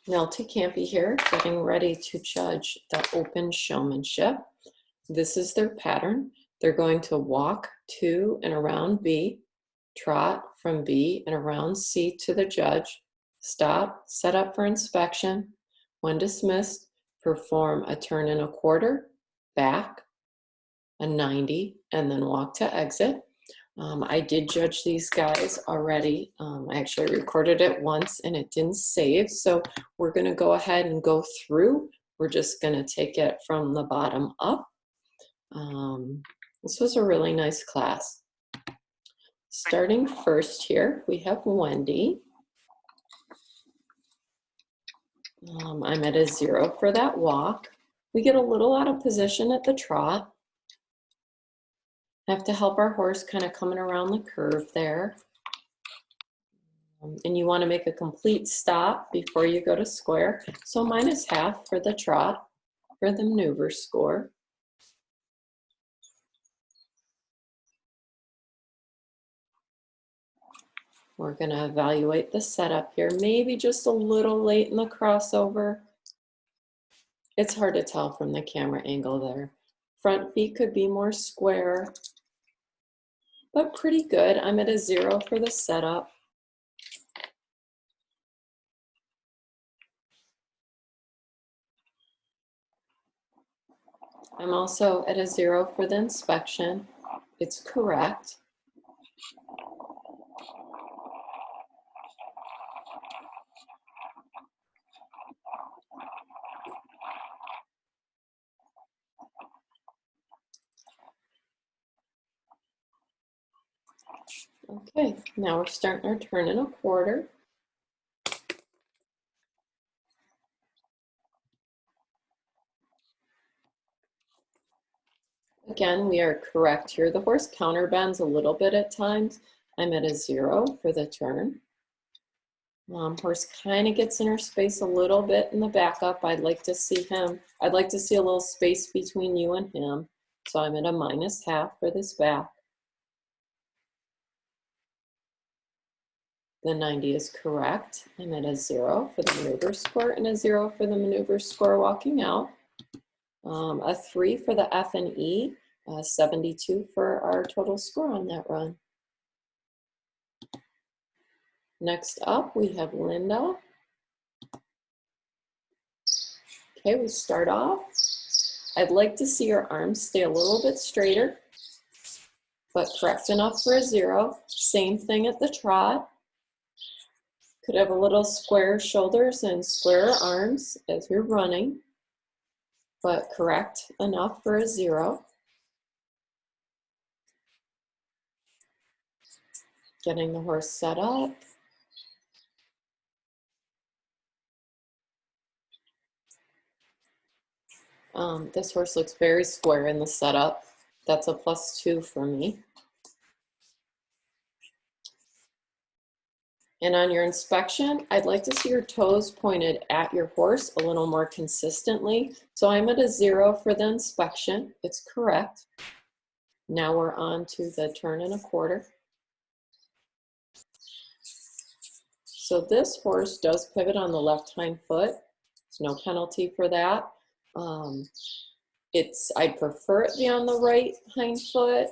Melty Campy here, getting ready to judge the open showmanship. This is their pattern. They're going to walk to and around B, trot from B and around C to the judge, stop, set up for inspection. When dismissed, perform a turn and a quarter, back, a 90, and then walk to exit. I did judge these guys already. I actually recorded it once and it didn't save. So we're going to go ahead and go through. We're just going to take it from the bottom up. This was a really nice class. Starting first here, we have Wendy. I'm at a 0 for that walk. We get a little out of position at the trot. Have to help our horse kind of coming around the curve there. And you want to make a complete stop before you go to square. So -1/2 for the trot for the maneuver score. We're going to evaluate the setup here. Maybe just a little late in the crossover. It's hard to tell from the camera angle there. Front feet could be more square, but pretty good. I'm at a 0 for the setup. I'm also at a 0 for the inspection. It's correct. Okay, now we're starting our turn and a quarter. Again, we are correct here. The horse counterbends a little bit at times. I'm at a 0 for the turn. Horse kind of gets in her space a little bit in the backup. I'd like to see a little space between you and him. So I'm at a -1/2 for this back. The 90 is correct. I'm at a 0 for the maneuver score and a 0 for the maneuver score walking out. A 3 for the F and E, 72 for our total score on that run. Next up, we have Linda. Okay, we start off. I'd like to see your arms stay a little bit straighter, but correct enough for a 0. Same thing at the trot. Could have a little square shoulders and square arms as you're running, but correct enough for a 0. Getting the horse set up. This horse looks very square in the setup. That's a +2 for me. And on your inspection, I'd like to see your toes pointed at your horse a little more consistently. So I'm at a 0 for the inspection. It's correct. Now we're on to the turn and a quarter. So this horse does pivot on the left hind foot. There's no penalty for that. I'd prefer it be on the right hind foot,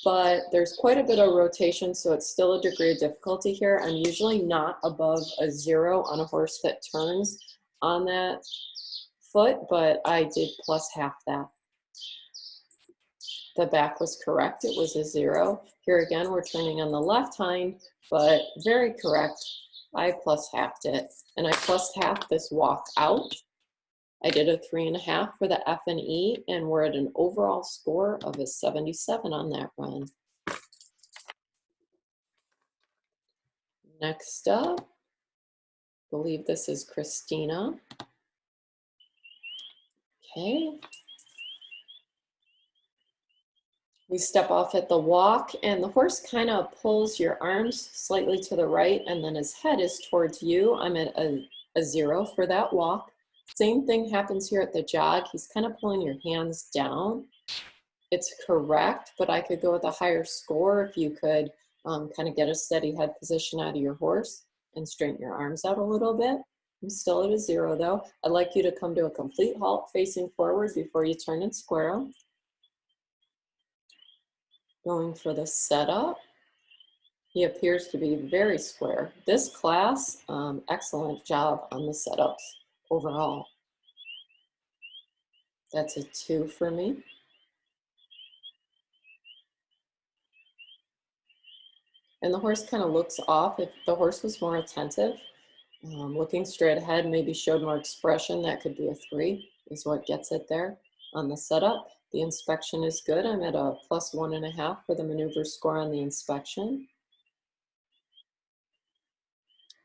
but there's quite a bit of rotation, so it's still a degree of difficulty here. I'm usually not above a 0 on a horse that turns on that foot, but I did +1/2 that. The back was correct, it was a 0. Here again, we're turning on the left hind, but very correct. I +1/2 it, and I +1/2 this walk out. I did a 3.5 for the F and E, and we're at an overall score of a 77 on that run. Next up, I believe this is Christina. Okay. We step off at the walk, and the horse kind of pulls your arms slightly to the right, and then his head is towards you. I'm at a 0 for that walk. Same thing happens here at the jog. He's kind of pulling your hands down. It's correct, but I could go with a higher score if you could kind of get a steady head position out of your horse and straighten your arms out a little bit. I'm still at a 0 though. I'd like you to come to a complete halt facing forward before you turn and square. Going for the setup. He appears to be very square. This class, excellent job on the setups overall. That's a 2 for me. And the horse kind of looks off. If the horse was more attentive, looking straight ahead, maybe showed more expression, that could be a 3, is what gets it there on the setup. The inspection is good. I'm at a +1.5 for the maneuver score on the inspection.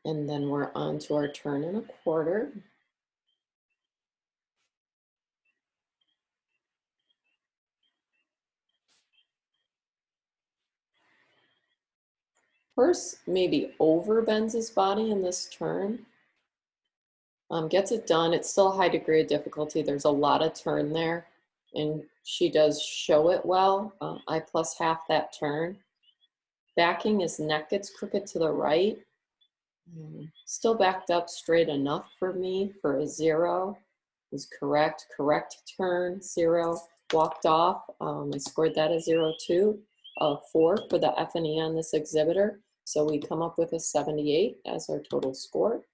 And then we're on to our turn and a quarter. Horse maybe over bends his body in this turn. Gets it done. It's still a high degree of difficulty. There's a lot of turn there, and she does show it well. I +1/2 that turn. Backing, his neck gets crooked to the right. Still backed up straight enough for me for a 0. Was correct. Correct turn, 0. Walked off. I scored that a 0 too. 4 for the F&E on this exhibitor. So we come up with a 78 as our total score.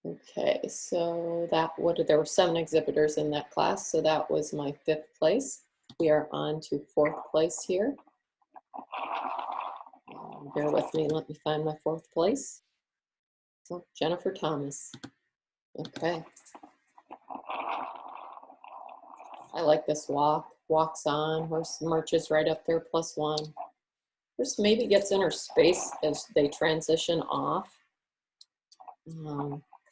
Okay, so there were 7 exhibitors in that class, so that was my 5th place. We are on to 4th place here. Bear with me, let me find my 4th place. Oh, Jennifer Thomas. Okay. I like this walk. Walks on, horse marches right up there, +1. Horse maybe gets in her space as they transition off.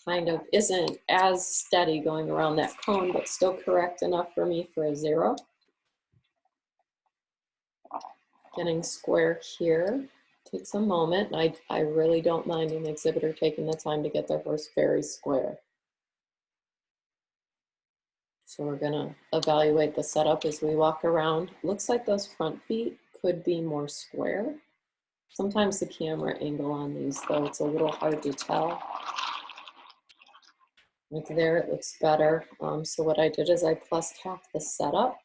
Kind of isn't as steady going around that cone, but still correct enough for me for a 0. Getting square here takes a moment. I really don't mind an exhibitor taking the time to get their horse very square. So we're gonna evaluate the setup as we walk around. Looks like those front feet could be more square. Sometimes the camera angle on these though, it's a little hard to tell. Like there, it looks better. So what I did is I +1/2 the setup.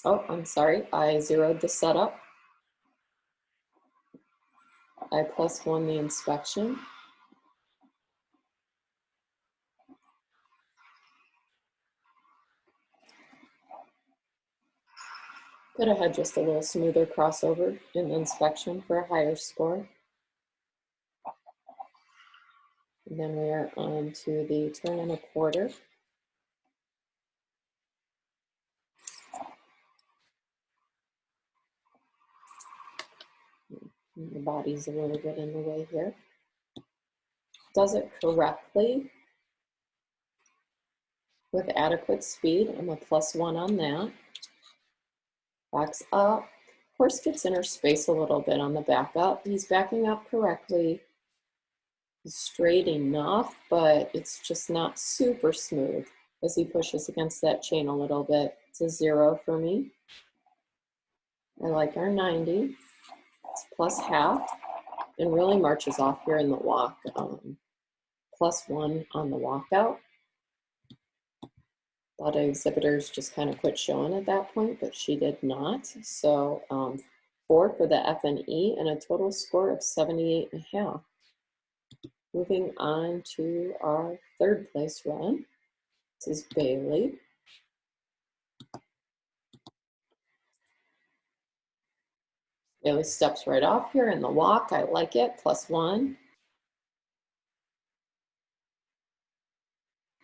Oh, I'm sorry, I 0'd the setup. I +1 the inspection. Could have had just a little smoother crossover in the inspection for a higher score. And then we are on to the turn and a quarter. And the body's a little bit in the way here. Does it correctly with adequate speed. I'm a +1 on that. Backs up. Horse gets in her space a little bit on the back up. He's backing up correctly. He's straight enough, but it's just not super smooth as he pushes against that chain a little bit. It's a 0 for me. I like our 90. It's +1/2 and really marches off here in the walk. +1 on the walkout. A lot of exhibitors just kind of quit showing at that point, but she did not. So 4 for the F&E and a total score of 78.5. Moving on to our 3rd place run. This is Bailey. Bailey steps right off here in the walk. I like it, +1.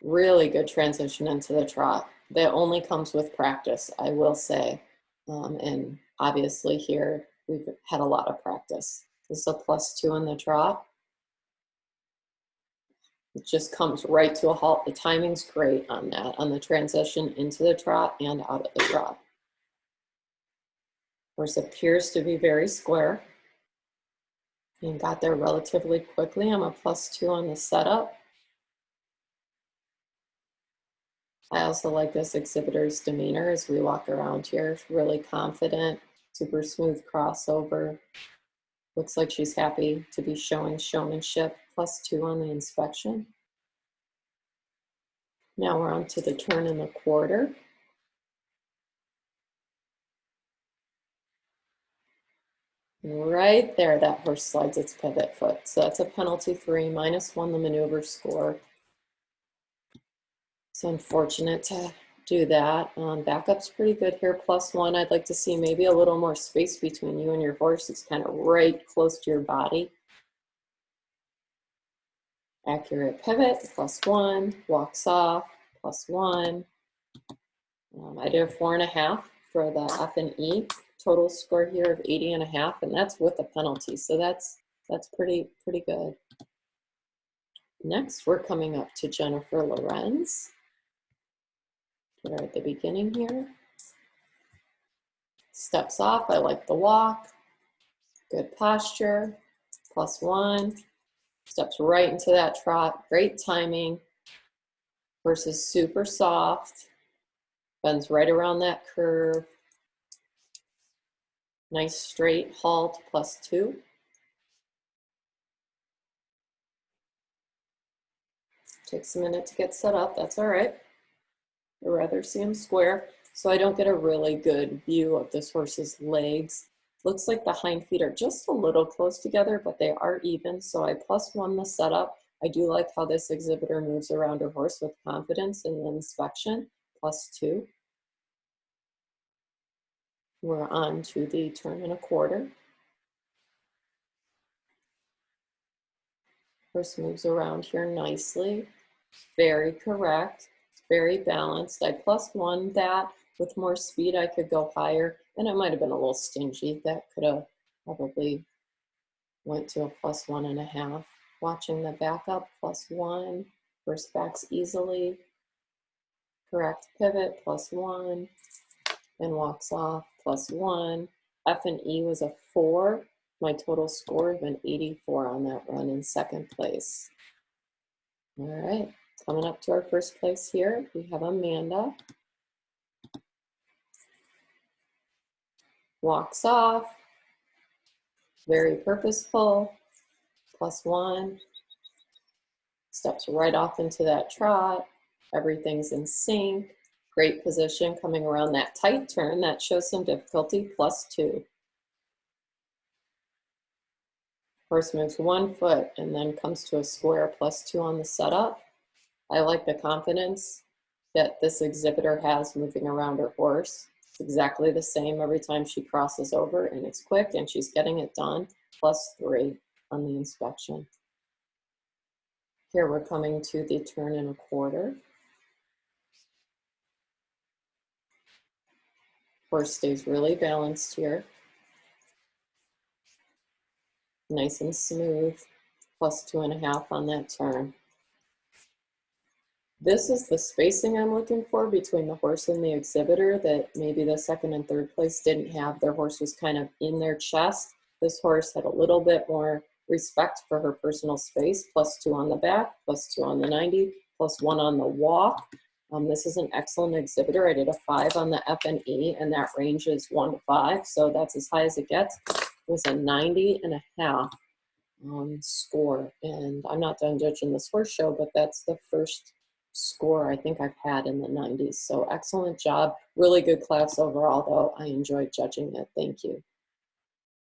Really good transition into the trot. That only comes with practice, I will say. And obviously here, we've had a lot of practice. This is a +2 in the trot. It just comes right to a halt. The timing's great on that, on the transition into the trot and out of the trot. Horse appears to be very square and got there relatively quickly. I'm a +2 on the setup. I also like this exhibitor's demeanor as we walk around here. Really confident, super smooth crossover. Looks like she's happy to be showing showmanship, +2 on the inspection. Now we're on to the turn and the quarter. Right there, that horse slides its pivot foot. So that's a penalty 3, -1 the maneuver score. It's unfortunate to do that. Backup's pretty good here, +1. I'd like to see maybe a little more space between you and your horse. It's kind of right close to your body. Accurate pivot, +1. Walks off, +1. I did a 4.5 for the F and E. Total score here of 80.5, and that's with a penalty. So that's pretty good. Next, we're coming up to Jennifer Lorenz. Put her at the beginning here. Steps off, I like the walk. Good posture, +1. Steps right into that trot, great timing. Horse is super soft. Bends right around that curve. Nice straight halt, +2. Takes a minute to get set up, that's all right. I'd rather see him square, so I don't get a really good view of this horse's legs. Looks like the hind feet are just a little close together, but they are even, so I +1 the setup. I do like how this exhibitor moves around her horse with confidence in the inspection, +2. We're on to the turn and a quarter. Horse moves around here nicely. Very correct. Very balanced. I +1 that. With more speed, I could go higher, and it might have been a little stingy. That could have probably went to a +1.5. Watching the backup, +1. Horse backs easily. Correct pivot, +1. And walks off, +1. F and E was a 4. My total score of an 84 on that run in second place. All right, coming up to our first place here, we have Amanda. Walks off, very purposeful, +1. Steps right off into that trot. Everything's in sync. Great position coming around that tight turn. That shows some difficulty, +2. Horse moves 1 foot and then comes to a square, +2 on the setup. I like the confidence that this exhibitor has moving around her horse. It's exactly the same every time she crosses over, and it's quick and she's getting it done, +3 on the inspection. Here we're coming to the turn and a quarter. Horse stays really balanced here. Nice and smooth, +2.5 on that turn. This is the spacing I'm looking for between the horse and the exhibitor that maybe the second and third place didn't have. Their horse was kind of in their chest. This horse had a little bit more respect for her personal space, +2 on the back, +2 on the 90, +1 on the walk. This is an excellent exhibitor. I did a 5 on the F and E, and that range is 1 to 5, so that's as high as it gets. It was a 90.5 score, and I'm not done judging this horse show, but that's the first score I think I've had in the 90s. So excellent job. Really good class overall, though. I enjoyed judging it. Thank you.